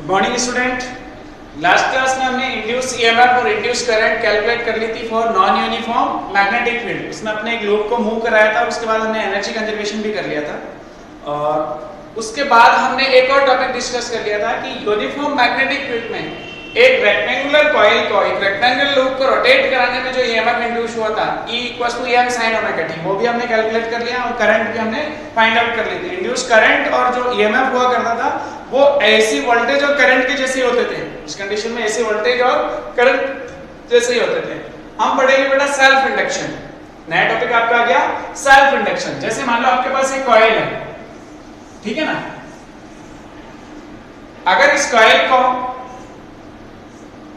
Morning student. Last class में हमने induce EMF और इंड्यूस करंट कैलकुलेट कर ली थी for non uniform magnetic field. उसमें अपने एक लूप को मूव कराया था, उसके बाद हमने एनर्जी कंजर्वेशन भी कर लिया था और उसके बाद हमने एक और टॉपिक डिस्कस कर लिया था कि यूनिफॉर्म मैग्नेटिक फील्ड में एक रेक्टेंगुलर कॉइल को, एक रेक्टेंगुलर लूप को रोटेट कराने में जो ईएमएफ इंड्यूस हुआ था E = M sin omega t, वो भी हमने कैलकुलेट कर लिया और करंट भी हमने फाइंड आउट कर ली थी। इंड्यूस करंट और जो ईएमएफ हुआ करता था वो एसी वोल्टेज और करंट के जैसे ही होते थे। इस कंडीशन में एसी वोल्टेज और करंट जैसे ही होते थे। हम पढ़ेंगे बेटा सेल्फ इंडक्शन। नया टॉपिक आपका आ गया सेल्फ इंडक्शन। जैसे मान लो आपके पास एक कॉइल है, ठीक है ना। अगर इस कॉइल को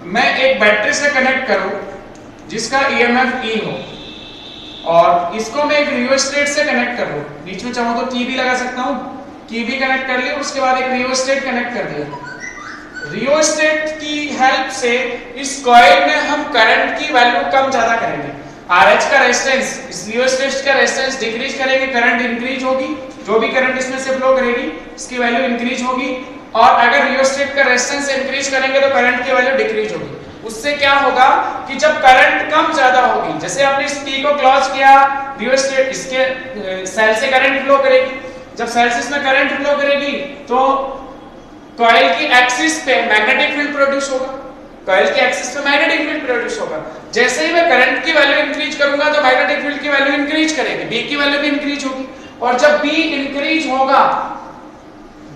मैं एक बैटरी से कनेक्ट करूं जिसका ईएमएफ E हो और इसको मैं एक रियोस्टेट से कनेक्ट कर लूं, बीच में चाहूं तो की भी लगा सकता हूं, की भी कनेक्ट कर लिया, उसके बाद एक रियोस्टेट कनेक्ट कर दिया। रियोस्टेट की हेल्प से इस कॉइल में हम करंट की वैल्यू कम ज्यादा करेंगे। RH का रेजिस्टेंस, इस रियोस्टेट का रेजिस्टेंस डिक्रीज करेंगे, करंट इंक्रीज होगी, जो भी करंट इसमें से फ्लो करेगी इसकी वैल्यू इंक्रीज होगी। और अगर रियोस्टेट का रेजिस्टेंस इंक्रीज करेंगे तो करंट की वैल्यू डिक्रीज होगी। उससे क्या होगा कि जब करंट कम ज्यादा होगी, जैसे आपने इस T को क्लोज किया, रियोस्टेट इसके सेल से करंट फ्लो करेगी। जब सेल से इसमें करंट फ्लो करेगी तो कॉइल की एक्सिस पे मैग्नेटिक फील्ड प्रोड्यूस होगा, कॉइल की एक्सिस पे मैग्नेटिक फील्ड प्रोड्यूस होगा। जैसे ही मैं करंट की वैल्यू इंक्रीज करूंगा तो मैग्नेटिक फील्ड की वैल्यू इंक्रीज करेगी, B की वैल्यू भी इंक्रीज होगी। और जब B इंक्रीज होगा,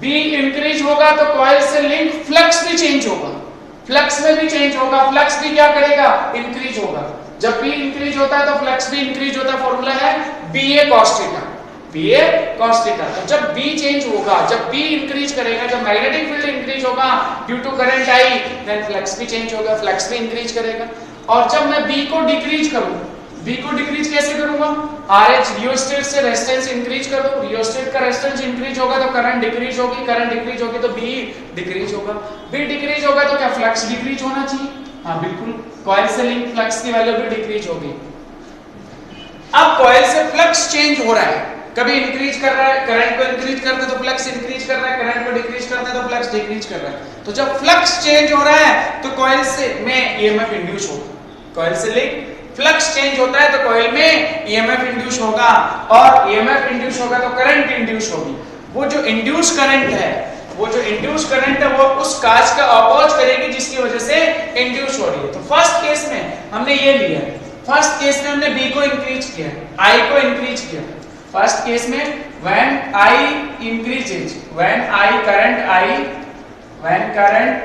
B इंक्रीज होगा तो कॉइल से लिंक फ्लक्स भी चेंज होगा, फ्लक्स में भी चेंज होगा, फ्लक्स भी क्या करेगा, इंक्रीज होगा। जब B इंक्रीज होता है तो फ्लक्स भी इंक्रीज होता है, फॉर्मूला है BA cos theta, BA cos theta. तो जब B चेंज होगा, जब B इंक्रीज करेगा, जब मैग्नेटिक फील्ड इंक्रीज होगा due to current I, then flux भी चेंज होगा, फ्लक्स भी इंक्रीज करेगा। और जब मैं B को डिक्रीज करूं, B को डिक्रीज कैसे करूंगा, RH रियोस्टेट से रेजिस्टेंस इंक्रीज कर दो, रियोस्टेट का रेजिस्टेंस इंक्रीज होगा तो करंट डिक्रीज होगी, करंट डिक्रीज होगी तो B डिक्रीज होगा, B डिक्रीज होगा तो क्या फ्लक्स डिक्रीज होना चाहिए, हां बिल्कुल, कॉइल से लिंक फ्लक्स की वैल्यू भी डिक्रीज होगी। अब कॉइल से फ्लक्स चेंज हो रहा है, कभी इंक्रीज कर रहा है, करंट को इंक्रीज करते तो फ्लक्स इंक्रीज कर रहा है, करंट को डिक्रीज करते तो फ्लक्स डिक्रीज कर रहा है। तो जब फ्लक्स चेंज हो रहा है तो कॉइल से में ईएमएफ इंड्यूस होगा, कॉइल से लिंक फ्लक्स चेंज होता है तो कॉइल में ईएमएफ इंड्यूस होगा और ईएमएफ इंड्यूस होगा तो करंट इंड्यूस होगी। वो जो इंड्यूस करंट है, वो जो इंड्यूस करंट है वो उस काज का अपोज करेगी जिसकी वजह से इंड्यूस हो रही है। तो फर्स्ट केस में हमने ये लिया, फर्स्ट केस में हमने B को इंक्रीज किया, I को इंक्रीज किया। फर्स्ट केस में when I increases, when current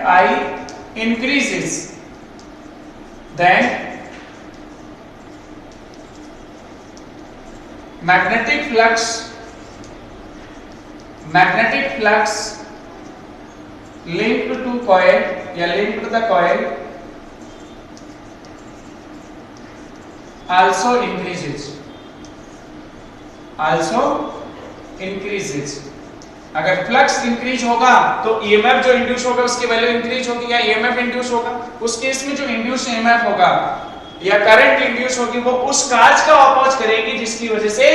I increases, then magnetic flux linked to coil या linked to the coil also increases। अगर फ्लक्स इंक्रीज होगा तो ईएमएफ जो इंड्यूस होगा उसकी वैल्यू इंक्रीज होगी या ईएमएफ इंड्यूस होगा। उस केस में जो इंड्यूस ईएमएफ होगा या करंट इंड्यूस होगी वो उस काज का अपोज करेगी जिसकी वजह से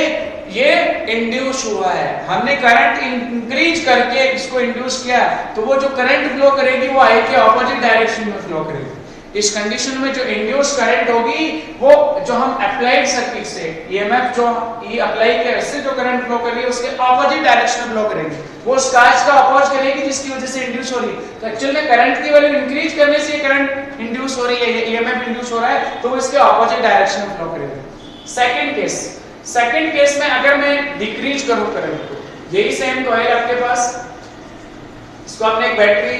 ये इंड्यूस हुआ है। हमने करंट इंक्रीज करके इसको इंड्यूस किया तो वो जो करंट फ्लो करेगी वो I के ऑपोजिट डायरेक्शन में फ्लो करेगी। इस कंडीशन में जो इंड्यूस करंट होगी वो जो हम अप्लाइड सर्किट से ईएमएफ जो E अप्लाई किया इससे जो करंट फ्लो कर रही है उसके ऑपोजिट डायरेक्शन में फ्लो करेगी, वो उस काज का अपोज करेगी जिसकी वजह से इंड्यूस हो रही है। तो एक्चुअल में करंट की वैल्यू इंक्रीज करने से करंट इंड्यूस हो रही है, ईएमएफ इंड्यूस हो रहा है तो वो इसके ऑपोजिट डायरेक्शन में फ्लो करेगा। सेकंड केस में अगर मैं डिक्रीज करूं करंट को, यही सेम कॉइल आपके पास, इसको आपने एक बैटरी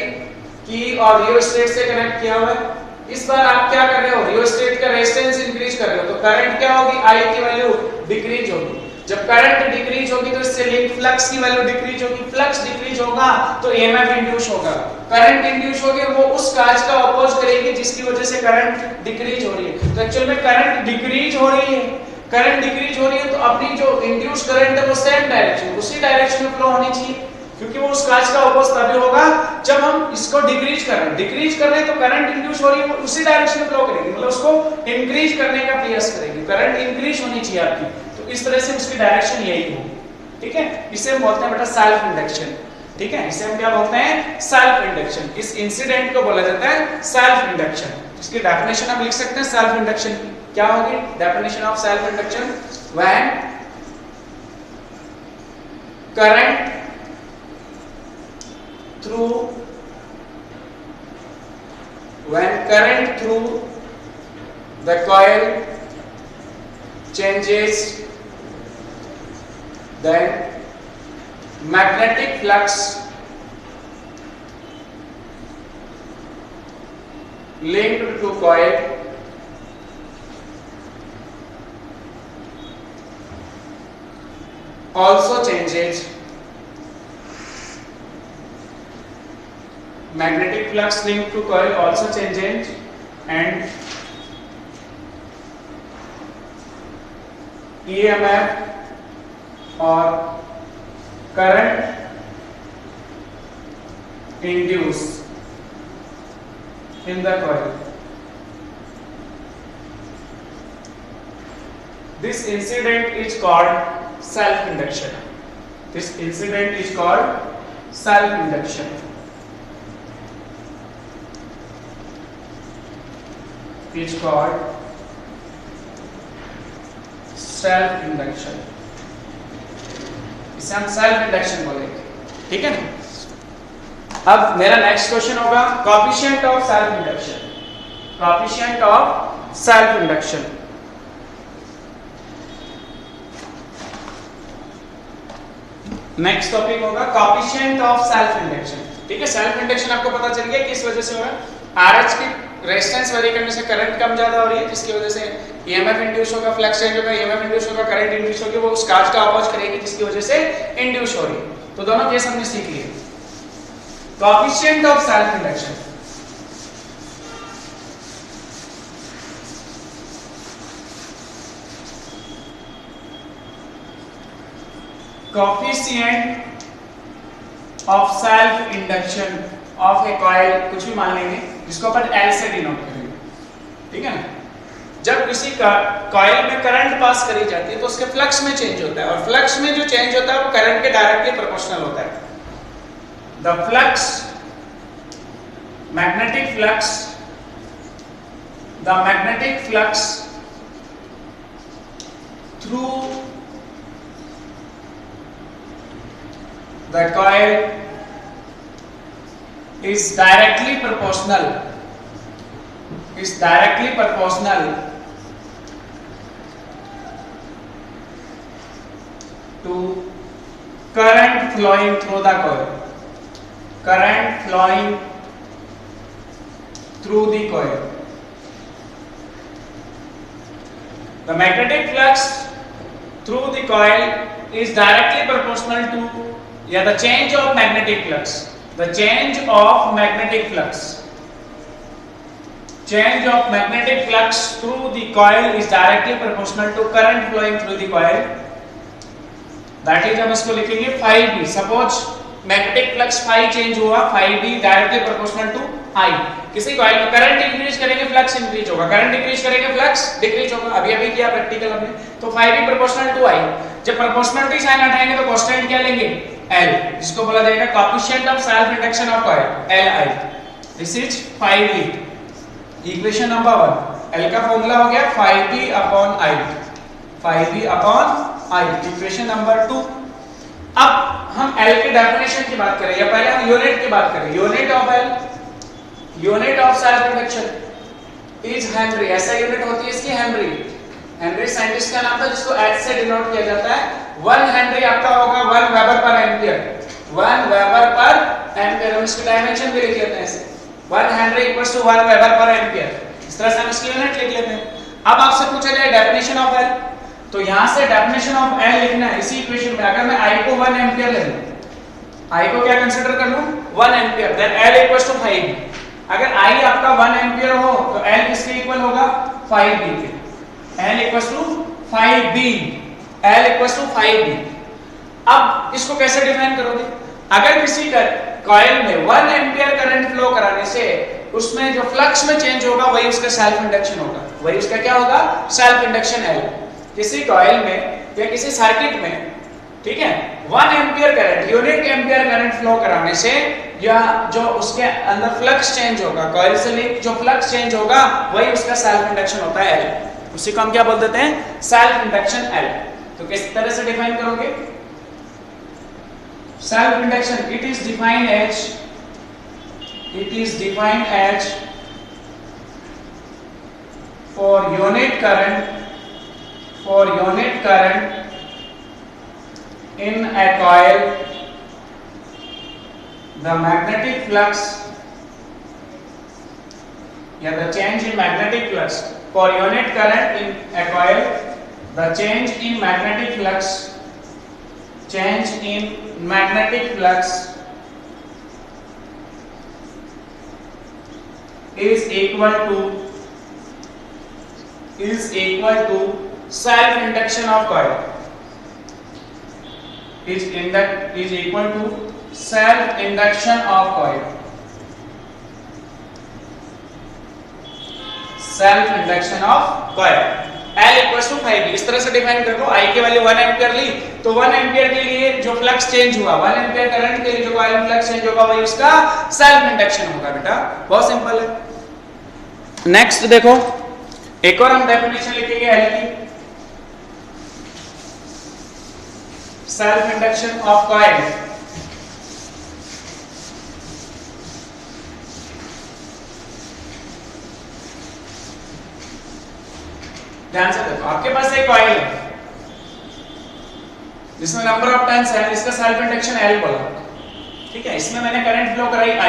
की और रियोस्टेट से कनेक्ट किया हुआ है। इस बार आप क्या कर रहे हो, रियोस्टेट का रेजिस्टेंस इंक्रीज कर रहे हो तो करंट क्या होगी, I की वैल्यू डिक्रीज होगी। जब करंट डिक्रीज होगी तो इससे लिंक फ्लक्स की वैल्यू डिक्रीज होगी, फ्लक्स डिक्रीज होगा तो ईएमएफ इंड्यूस होगा, करंट इंड्यूस होगी वो उस काज का अपोज करेगी जिसकी वजह से करंट डिक्रीज हो रही है। तो एक्चुअल में करंट डिक्रीज हो रही है, करंट डिक्रीज हो रही है तो अपनी जो इंड्यूस करंट है वो सेम डायरेक्शन, उसी डायरेक्शन में फ्लो होनी चाहिए, क्योंकि वो उस काज का अपोज तभी होगा जब हम इसको डिक्रीज कर रहे हैं तो करंट इंड्यूस हो रही है वो उसी डायरेक्शन में फ्लो करेगी, मतलब उसको इंक्रीज करने का प्रयास करेगी, करंट इंक्रीज होनी चाहिए आपकी, तो इस तरह से उसकी डायरेक्शन यही होगी। ठीक है, इसे हम बोलते हैं बेटा सेल्फ इंडक्शन। ठीक है, इसे हम क्या बोलते हैं, सेल्फ इंडक्शन। इस इंसिडेंट को बोला जाता है सेल्फ इंडक्शन। इसकी डेफिनेशन हम लिख सकते हैं सेल्फ इंडक्शन की, क्या होगी definition of self induction, when current through the coil changes, then magnetic flux linked to coil also changes. Magnetic flux linked to coil also changes, and EMF or current induced in the coil. This incident is called self-induction. This incident is called self-induction. Is called self-induction. इसे हम self-induction बोलेंगे, ठीक है ना। अब मेरा next question होगा coefficient of self-induction. Coefficient of self-induction. Next topic होगा कोएफिशिएंट ऑफ self-induction. ठीक है, self-induction आपको पता चल गया किस वजह से हो रहा है, RH की रेजिस्टेंस वेरी करने से करंट कम ज्यादा हो रही है, जिसकी वजह से ईएमएफ इंड्यूस होगा, फ्लक्स चेंज होगा, ईएमएफ इंड्यूस होगा, करंट इंड्यूस होगी, वो उस चार्ज का अपोज करेगी जिसकी वजह से इंड्यूस हो रही है। तो दोनों केस हमने सीख लिए। Coefficient of self induction, coefficient of self induction of a coil, कुछ भी मान लेंगे जिसको अपन L से डिनोट करेंगे, ठीक है ना। जब किसी का कॉइल में करंट पास करी जाती है तो उसके फ्लक्स में चेंज होता है, और फ्लक्स में जो चेंज होता है वो करंट के डायरेक्टली प्रोपोर्शनल होता है। The flux, magnetic flux, the magnetic flux through the coil is directly proportional to current flowing through the coil. The magnetic flux through the coil is directly proportional to the change of magnetic flux. The change of magnetic flux through the coil is directly proportional to current flowing through the coil. That is हम इसको लिखेंगे phi b. Suppose magnetic flux phi change हुआ, phi b directly proportional to I. किसी coil में current increase करेंगे flux increase होगा, current decrease करेंगे flux decrease होगा। अभी किया प्रैक्टिकल हमने, तो phi b proportional to I। जब प्रोपोर्शनलिटी साइन हटाएंगे तो कांस्टेंट क्या लेंगे, L, जिसको बोला जाएगा coefficient of self induction of coil, Li। This is phi b, equation number 1। L का फॉर्मूला हो गया phi b upon I, equation number 2। अब हम L के डेफिनेशन की बात करें या पहले हम यूनिट की बात करें। Unit of L, unit of self induction is Henry. ऐसा यूनिट होती है इसकी हेनरी। हेनरी साइंटिस्ट का नाम था जिसको H से डिनोट किया जाता है। 1 हेनरी आपका होगा 1 weber per ampere, 1 weber per ampere. हम इसकी डायमेंशन भी लिख लेते हैं ऐसे, 1 henry equals to 1 weber per ampere. इस तरह से हम इसकी यूनिट लिख लेते हैं। अब आपसे पूछा जाए डेफिनेशन ऑफ L, तो यहां से डेफिनेशन ऑफ L लिखना है इसी इक्वेशन में। अगर मैं I को 1 एम्पियर ले लूं, I को क्या कंसीडर कर लूं 1 ampere, then L equals to 5। अगर I आपका 1 एम्पियर हो तो L किसके इक्वल होगा 5B के। L equals to 5B, L equals to 5B। अब इसको कैसे डिफाइन करोगे? अगर किसी का कॉइल में 1 एम्पियर करंट फ्लो कराने से उसमें जो फ्लक्स में चेंज होगा वही उसका सेल्फ इंडक्शन होगा, वही उसका क्या होगा सेल्फ इंडक्शन L। किसी कॉइल में या किसी सर्किट में ठीक है। 1 ampere current, unit ampere current flow कराने से या जो उसके अंदर फ्लक्स चेंज होगा, कॉइल से लिंक जो फ्लक्स चेंज होगा वही उसका सेल्फ इंडक्शन होता है L। उसी को हम क्या बोल देते हैं, सेल्फ इंडक्शन L। तो किस तरह से डिफाइन करोगे self induction? It is defined as for unit current in a coil, the magnetic flux या the change in magnetic flux for unit current in a coil, the change in magnetic flux is equal to self induction of coil, is equal to self induction of coil, self induction of coil. L equals to 5 इस तरह से define कर लो। I की value 1 ampere ली तो 1 ampere के लिए जो फ्लक्स चेंज हुआ, 1 एम्पियर करंट के लिए जो कॉइल में फ्लक्स चेंज होगा वही उसका सेल्फ इंडक्शन होगा बेटा। बहुत सिंपल है। नेक्स्ट देखो, एक और हम डेफिनेशन लिखेंगे L की, सेल्फ इंडक्शन ऑफ कॉइल। ध्यान से देखो, आपके पास एक कॉइल है जिसमें नंबर ऑफ टर्न्स है, इसका सेल्फ इंडक्शन L बोला, ठीक है। इसमें मैंने करंट फ्लो कराई I,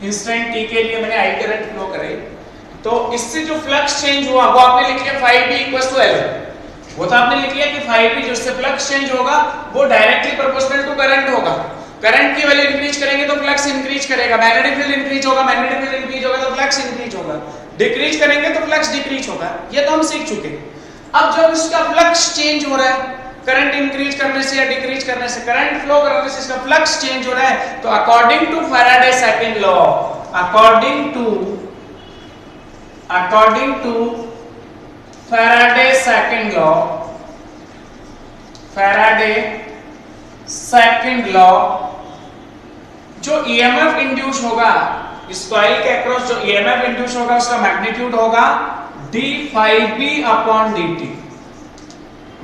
इंस्टेंट t के लिए मैंने I करंट फ्लो कराई, तो इससे जो फ्लक्स चेंज हुआ वो आपने लिख लिया 5B इक्वल्स टू L। वो तो आपने लिख लिया कि 5B जो इससे फ्लक्स चेंज होगा वो डायरेक्टली प्रोपोर्शनल टू करंट होगा। करंट की वैल्यू इंक्रीज करेंगे तो फ्लक्स इंक्रीज करेगा, मैग्नेटिक फील्ड इंक्रीज होगा, मैग्नेटिक फील्ड इंक्रीज होगा तो फ्लक्स इंक्रीज होगा, डिक्रीज करेंगे तो फ्लक्स डिक्रीज होगा। ये तो हम सीख चुके हैं। अब जब इसका फ्लक्स चेंज हो रहा है, करंट इंक्रीज करने से या डिक्रीज करने से, करंट फ्लो करने से इसका फ्लक्स चेंज हो रहा है, तो according to Faraday second law, according to Faraday second law, जो ईएमएफ इंड्यूस होगा इस कॉइल के अक्रॉस, जो ईएमएफ इंड्यूस होगा उसका मैग्नीट्यूड होगा d5b upon dt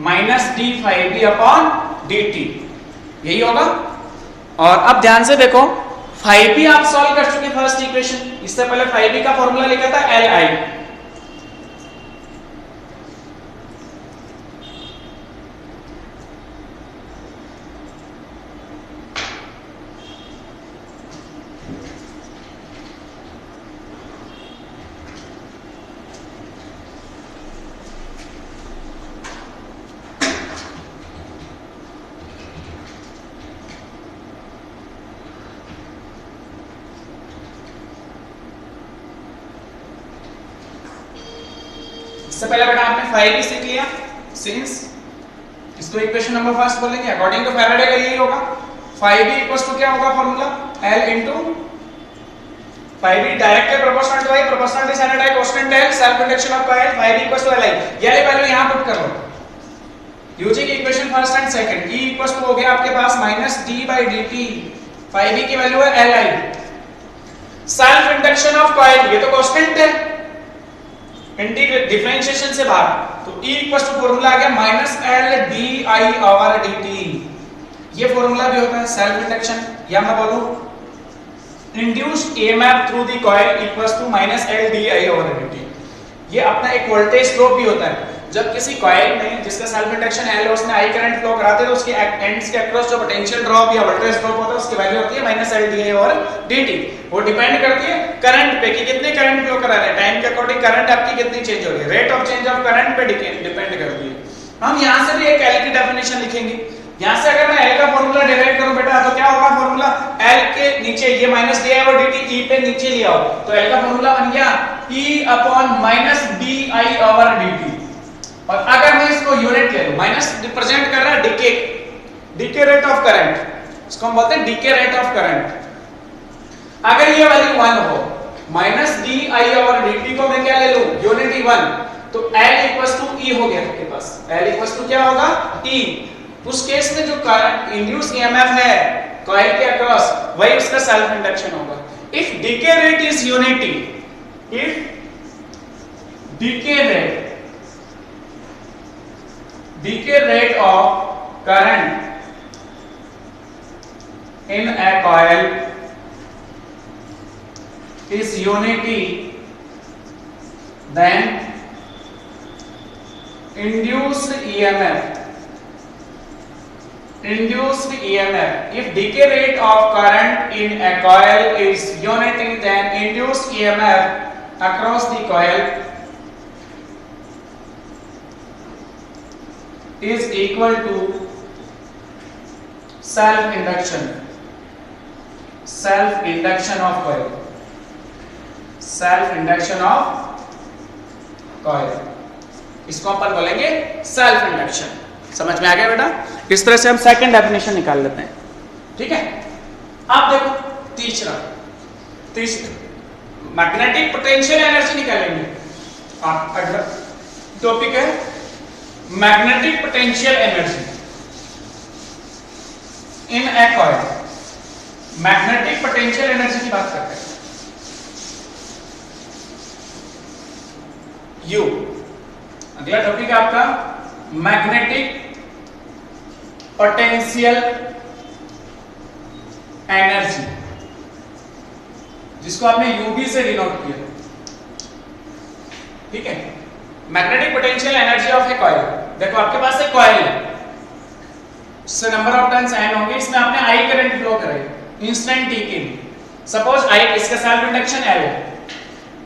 minus d5b upon dt, यही होगा। और अब ध्यान से देखो, 5b आप सॉल्व कर चुके फर्स्ट इक्वेशन, इससे पहले 5b का फॉर्मूला लिखा था Li। इससे पहले बेटा आपने 5b सीख लिया, सिंस इसको इक्वेशन नंबर फर्स्ट बोलेंगे, अकॉर्डिंग टू फैराडे का यही होगा। 5b इक्वल्स टू क्या होगा formula, L into 5b directly proportional to I, proportional to side I constant L, self induction of coil 5b equals to Li। ये वाली value यहां put कर लो using equation first and second. E equals to हो गया आपके पास minus d/dt, 5b की value है Li। Self induction of coil ये तो कांस्टेंट है, इंटीग्रेट डिफरेंशिएशन से बाहर, तो E इक्वल्स टू फॉर्मूला आ गया माइनस L di/dt। ये फॉर्मूला भी होता है सेल्फ इंडक्शन, या मैं बोलूं induced EMF through the coil equals to minus L di/dt। ये अपना एक वोल्टेज ड्रॉप भी होता है। जब किसी कॉइल में जिसका सेल्फ इंडक्शन L है उसमें I करंट फ्लो कराते हैं तो उसके एंड्स के अक्रॉस जो पोटेंशियल ड्रॉप या वोल्टेज ड्रॉप होता है उसकी वैल्यू होती है माइनस L di/dt। वो डिपेंड करती है करंट पे कि कितने करंट फ्लो करा रहे हैं, टाइम के अकॉर्डिंग करंट आपकी कितनी चेंज हो रही है, rate of change of current पे डिपेंड करती है। हम यहां से भी एक L की डेफिनेशन लिखेंगे। यहां से अगर मैं L का फॉर्मूला डिराइव करूं बेटा तो क्या होगा फॉर्मूला, L के नीचे ये माइनस di/dt E पे नीचे ले आओ तो L का फॉर्मूला बन गया E अपॉन माइनस di/dt। और अगर मैं इसको यूनिट ले लूं, माइनस रिप्रेजेंट कर रहा है डीके रेट ऑफ करंट, इसको हम बोलते हैं डीके रेट ऑफ करंट। अगर ये वैल्यू 1 हो, माइनस di/dt को मैं क्या ले लूं, यूनिट 1, तो L इक्वल्स टू E हो गया आपके पास। L इक्वल्स टू क्या होगा, E। उस केस में जो करंट इंड्यूस ईएमएफ है कॉइल के अक्रॉस वही उसका सेल्फ इंडक्शन होगा। If decay rate is unity, if decay rate of current in a coil is unity, then induced EMF, if decay rate of current in a coil is unity, then induced EMF across the coil is equal to self induction of coil, इसको अपन बोलेंगे self induction. समझ में आ गया बेटा? इस तरह से हम सेकंड डेफिनेशन निकाल लेते हैं। ठीक है, अब देखो तीसरा मैग्नेटिक पोटेंशियल एनर्जी निकालेंगे। अगला टॉपिक है magnetic potential energy in A coil. Magnetic potential energy की बात करते हैं। यू अगला टॉपिक है आपका मैग्नेटिक पोटेंशियल एनर्जी, जिसको आपने यूबी से डिनोट किया। ठीक है, magnetic potential energy of a coil. देखो आपके पास एक कॉइल है, इससे नंबर ऑफ टर्न्स एन होंगे, इसमें आपने आई करंट फ्लो करे इंस्टेंट टी के लिए। सपोज आई, इसका सेल्फ इंडक्शन एल है,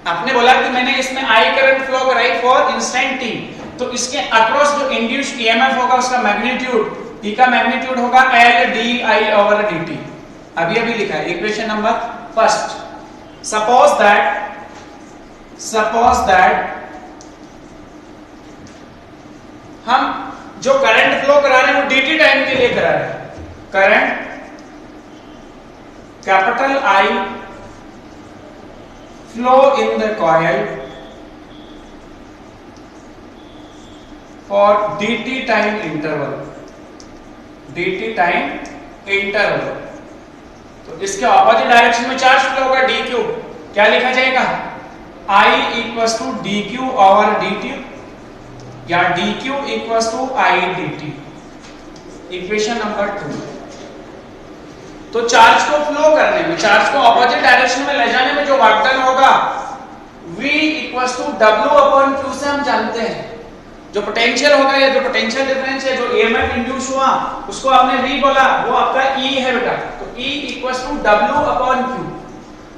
आपने बोला कि मैंने इसमें आई करंट फ्लो कराई फॉर इंस्टेंट टी, तो इसके अक्रॉस जो इंड्यूस्ड ईएमएफ होगा उसका मैग्नीट्यूड, टी का मैग्नीट्यूड होगा L D I over D T. अभी लिखा है equation number first. Suppose that हम जो करंट फ्लो करा रहे हैं वो dt टाइम के लिए करा रहे हैं। Current capital I flow in the coil for dt time interval. तो इसके ऑपोजिट डायरेक्शन में चार्ज फ्लो होगा dq। क्या लिखा जाएगा? I equals to dq over dt या dq equals to I dt। Equation number 2। तो चार्ज को फ्लो करने में, चार्ज को ऑपोजिट डायरेक्शन में ले जाने में जो वर्क डन होगा V equals to W upon Q से हम जानते हैं। जो पोटेंशियल होगा या जो पोटेंशियल डिफरेंस है, जो EMF इंड्यूस हुआ उसको आपने V बोला, वो आपका E है बेटा। तो E equals to W upon Q।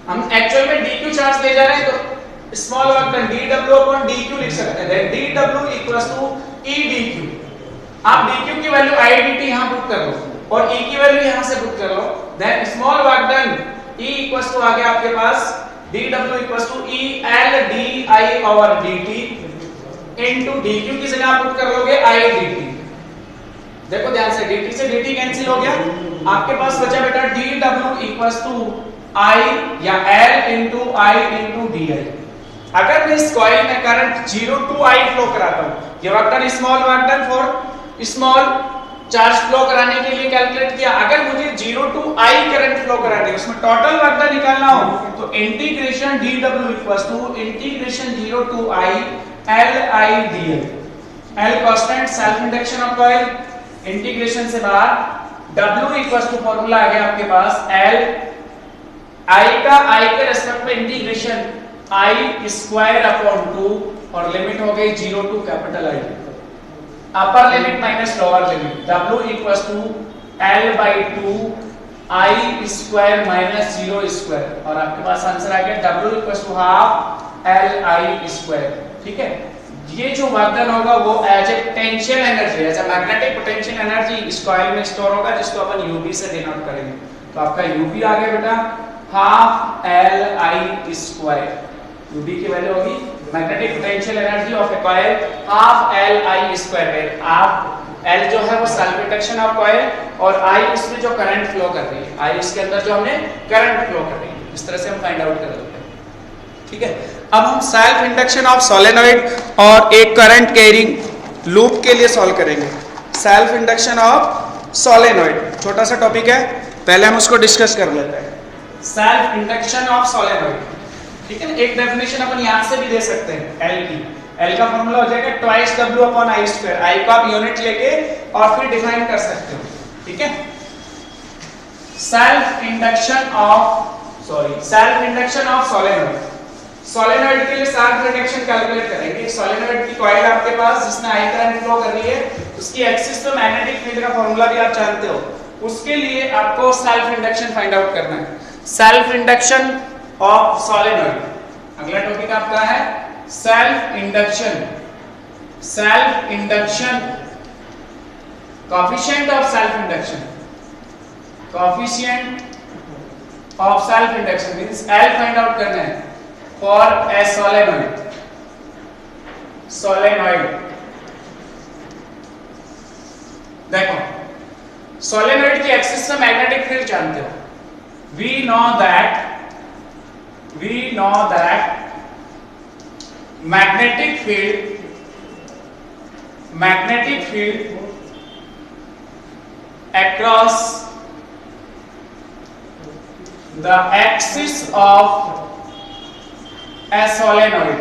हम एक्चुअल में dq चार्ज ले जा रहे हैं तो small work done dw upon dq लिख सकते हैं। dw equals to E dq। आप dq की वैल्यू I dt यहां पुट कर लो और E की वैल्यू यहां से पुट कर लो। Then small work done E equals to आ गया आपके पास dw equals to E L di over dt into dq की जगह आप पुट कर लोगे I dt। देखो ध्यान से, dt से dt कैंसिल हो गया, आपके पास बचा बेटा dw इक्वल्स टू I या L into I into di। अगर मैं इस कॉइल में करंट 0 टू I फ्लो कराता हूं, ये work done small work done for small charge flow कराने के लिए कैलकुलेट किया। अगर मुझे 0 टू I करंट फ्लो करानी है, उसमें टोटल वर्क डन निकालना हो तो integration dw equals to integration 0 to I L I dl। L constant self induction of coil, integration से बाहर W इक्वल्स टू फार्मूला आ गया आपके पास L I का I के रेस्पेक्ट में इंटीग्रेशन I स्क्वायर अपॉन 2 और लिमिट हो गई 0 to capital I। Upper limit minus lower limit W equals to L by 2 I square minus 0 square और आपके पास आंसर आ गया W equals to half L I square. ठीक है, ये जो वर्क डन होगा वो as a potential energy, as a magnetic potential energy इस कॉइल में स्टोर होगा, जिसको अपन यूबी से डिनोट करेंगे। तो आपका यूबी आ गया बेटा half L I square. U B की वैल्यू होगी magnetic potential energy of a coil half L I square. आप L जो है वो सेल्फ इंडक्शन ऑफ कॉइल और I इसमें जो करंट फ्लो कर रही है, I इसके अंदर जो हमने करंट फ्लो कर रही है, इस तरह से हम फाइंड आउट कर लेते हैं। ठीक है, अब हम सेल्फ इंडक्शन ऑफ सोलेनॉइड और एक करंट कैरिंग लूप के लिए सॉल्व करेंगे। Self induction of solenoid. छोटा सा टॉपिक है, पहले हम उसको डिस्कस कर लेते हैं। सेल्फ इंडक्शन ऑफ सोलेनॉइड, ठीक है ना। एक डेफिनेशन अपन यहां से भी दे सकते हैं एल की। एल का फॉर्मूला हो जाएगा twice W upon I square. I को आप यूनिट लेके और फिर डिफाइन कर सकते हो, ठीक है। Self induction of solenoid. Solenoid के लिए सेल्फ इंडक्शन कैलकुलेट करेंगे। सोलेनॉइड की कॉइल आपके पास जिसमें आई करंट फ्लो कर रही है, उसकी एक्सिस पे मैग्नेटिक फील्ड का फॉर्मूला भी आप जानते हो। उसके लिए आपको सेल्फ इंडक्शन फाइंड आउट करना है। सेल्फ इंडक्शन ऑफ सोलेनॉइड, अगला टॉपिक आपका है self induction. Coefficient of self induction. Coefficient of self induction means L find out करना है फॉर ए सोलेनॉइड। देखो, सोलेनॉइड की एक्सिस में मैग्नेटिक फील्ड जानते हो। we know that magnetic field across the axis of a solenoid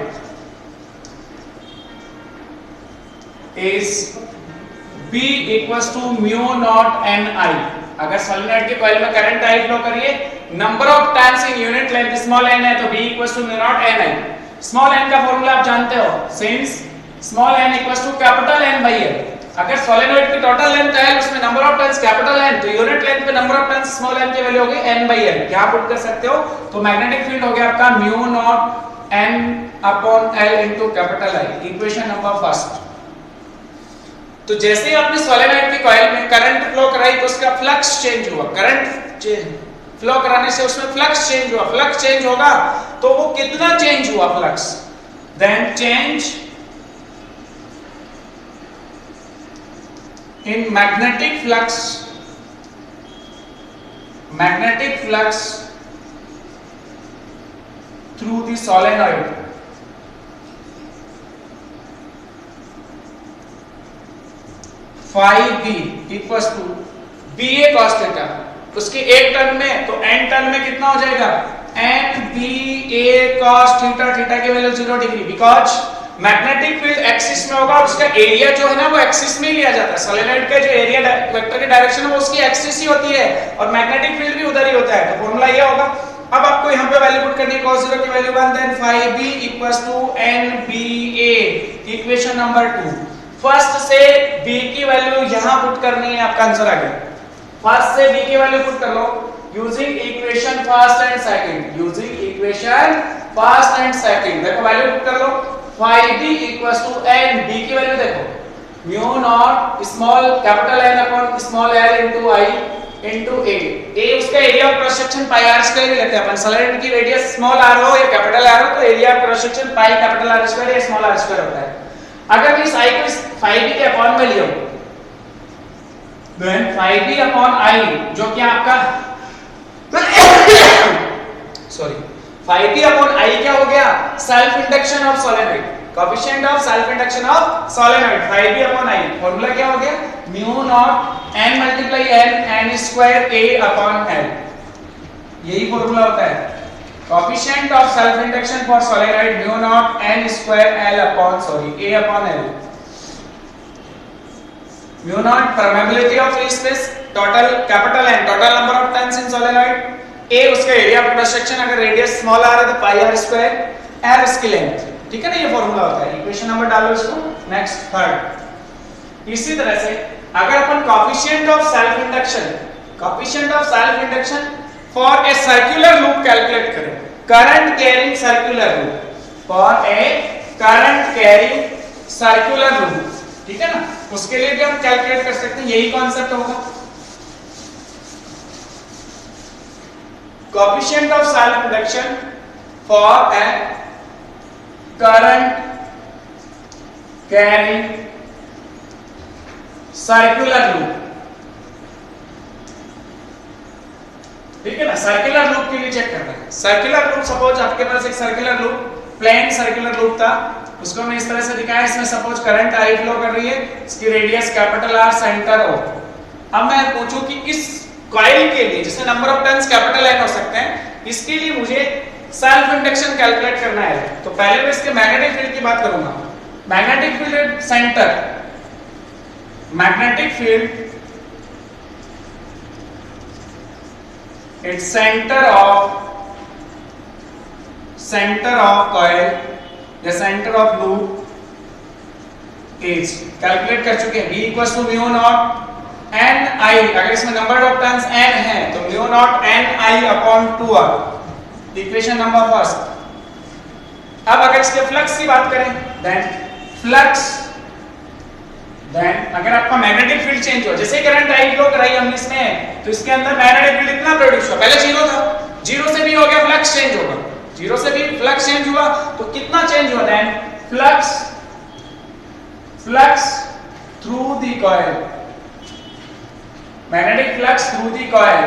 is B equals to mu naught n I। अगर solenoid के coil में करंट आई फ्लो करिए, number of turns in unit length small n है तो B equals to mu not n I। Small n का formula आप जानते हो, since small n equals to capital N by L। अगर solenoid की total length है उसमें number of turns capital N, तो यूनिट लेंथ पे number of turns small n की वैल्यू होगी n बाय L। क्या पुट कर सकते हो, तो मैग्नेटिक फील्ड हो गया आपका mu not n upon L into capital I। Equation number first. तो जैसे ही आपने सोलेनॉइड की कॉइल में करंट फ्लो कराई तो उसका फ्लक्स चेंज हुआ। करंट फ्लो कराने से उसमें फ्लक्स चेंज हुआ। फ्लक्स चेंज होगा तो वो कितना चेंज हुआ flux, then change in magnetic flux through the solenoid phi B equals to B A cos theta. उसके एक टर्म में तो एन टर्म में कितना हो जाएगा, N B A cos theta. Theta की value 0 degree, because magnetic field axis में होगा और उसका एरिया जो है ना वो एक्सिस में ही लिया जाता है। सोलेनॉइड का जो एरिया वेक्टर की डायरेक्शन है वो उसकी एक्सिस ही होती है और मैग्नेटिक फील्ड भी उधर ही होता है। तो फॉर्मूला ये होगा। अब आपको यहाँ पे वैल्यू पुट करनी है, cos 0 की value 1, then phi B equals to N B A. Equation number 2। First से b की वैल्यू यहां पुट करनी है, आपका आंसर आ गया। फर्स्ट से b की वैल्यू पुट कर लो using equation first and second. देखो वैल्यू पुट कर लो, phi b equals to n। b की वैल्यू देखो mu naught small capital N upon small l into I into a। a उसका area of cross section pi r square लेते हैं अपन। Solenoid की रेडियस स्मॉल r हो या capital R हो तो area of cross section pi capital R square या स्मॉल r स्क्वायर होता है। अगर मैं इस I को इस फाई b के अपॉन में लिया हूं, then phi b upon I जो कि आपका फाई b अपॉन I क्या हो गया, self induction of solenoid. Coefficient of self induction of solenoid phi b upon I। Formula क्या हो गया, mu not n multiply n square a upon L। यही फार्मूला होता है। Coefficient of self induction for solenoid mu not n square a upon L। Mu naught permeability of free space, total capital N total number of turns in solenoid, a उसका area of cross section, अगर radius small r है तो पाई r square, r उसकी length, ठीक है ना। ये formula होता है। इक्वेशन नंबर डालो इसको, नेक्स्ट थर्ड। इसी तरह से अगर अपन coefficient of self induction for a circular loop calculate करें, current carrying circular loop, for a current carrying circular loop, ठीक है ना, उसके लिए भी हम कैलकुलेट कर सकते हैं। यही कॉन्सेप्ट होगा। Coefficient of self induction for a current carrying circular loop, ठीक है ना। सर्कुलर लूप के लिए चेक करना है। सर्कुलर लूप, सपोज आपके पास एक circular loop, plane circular loop था, उसको हमने इस तरह से दिखाया, इसमें सपोज करंट आई फ्लो कर रही है, इसकी radius capital R, centre O. अब मैं पूछूं कि इस कॉइल के लिए, जिसमें number of turns capital N हो सकते हैं, इसके लिए मुझे सेल्फ इंडक्शन कैलकुलेट करना है। तो पहले मैं इसके मैग्नेटिक फील्ड की बात करूंगा। Magnetic field centre, magnetic field its centre of coil या centre of loop is, calculate कर चुके हैं, B equals to mu naught N I, अगर इसमें नंबर ऑफ टर्न्स n है तो mu naught N I upon 2r, equation number first. अब अगर इसके फ्लक्स की बात करें, देन अगर आपका मैग्नेटिक फील्ड चेंज हो, जैसे करंट आई फ्लो कराई हमने इसमें, तो इसके अंदर मैग्नेटिक फील्ड इतना प्रोड्यूस हुआ, पहले 0 था, 0 से भी हो गया, फ्लक्स चेंज होगा, 0 से भी फ्लक्स चेंज हुआ, तो कितना चेंज हुआ? Then flux through the coil, magnetic flux through the coil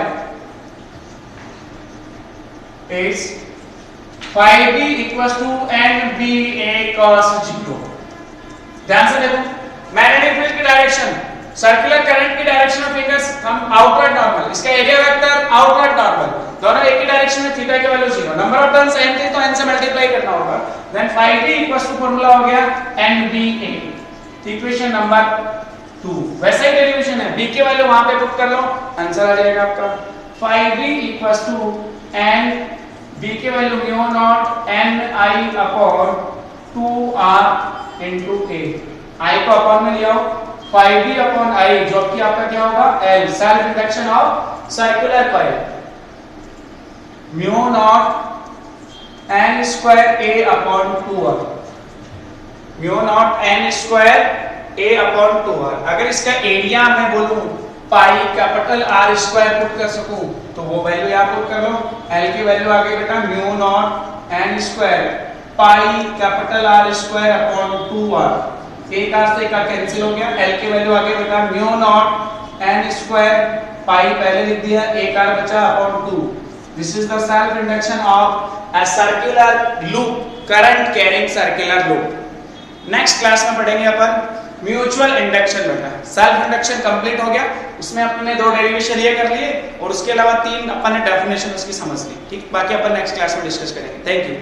is phi b equals to nba cos 0। ध्यान से देखो, मैग्नेटिक फील्ड की डायरेक्शन, सर्कुलर करंट की डायरेक्शन ऑफ फिंगर्स हम आउटवर्ड नॉर्मल, इसका एरिया वेक्टर आउटवर्ड नॉर्मल, दोनों एक ही डायरेक्शन में, थीटा की value 0, number of turns n थे तो n से मल्टीप्लाई करना होगा। Then phi b equals to formula हो गया nba, इक्वेशन नंबर 2। वैसे ही डेरिवेशन है, b की वैल्यू वहां पे पुट कर लो, आंसर आ जाएगा आपका phi b equals to n, b की value mu not n i upon 2r into a, i को अपॉन में ले आओ, phi b अपॉन i जो कि आपका क्या होगा, l, self induction of circular coil, mu naught n square a upon 2r, mu naught n square a upon 2r। अगर इसका एरिया मैं बोलूं pi capital R square put कर सकूं तो वो वैल्यू यहां पुट कर लो, l की वैल्यू आ गई बेटा mu naught n square pi capital R square upon 2r, एक आर से एक कैंसिल हो गया, l की वैल्यू आ गई बेटा mu naught n square pi पहले लिख दिया, एक आर बचा upon 2। This is the self induction of a circular loop, current carrying circular loop. Next class में पढ़ेंगे अपन म्यूचुअल इंडक्शन बेटा। सेल्फ इंडक्शन कंप्लीट हो गया, उसमें अपने 2 डेरिवेशन ये कर लिए और उसके अलावा 3 अपन ने डेफिनेशन उसकी समझ ली, ठीक। बाकी अपन नेक्स्ट क्लास में डिस्कस करेंगे। Thank you.